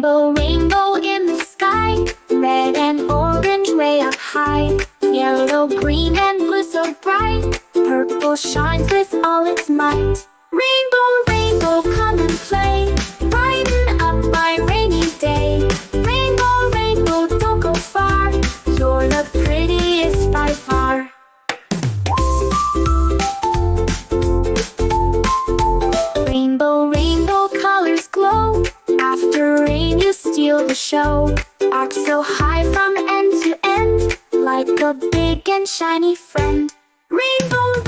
Rainbow, rainbow in the sky, red and orange way up high, yellow, green and blue so bright, purple shines with all its might. Rainbow, rainbow, come and play, brighten up my rainy day. Rainbow, rainbow, don't go far, you're the prettiest by far. Rainbow, rainbow, colors glow, after rain you steal the show. Arc so high from end to end, like a big and shiny friend. Rainbow,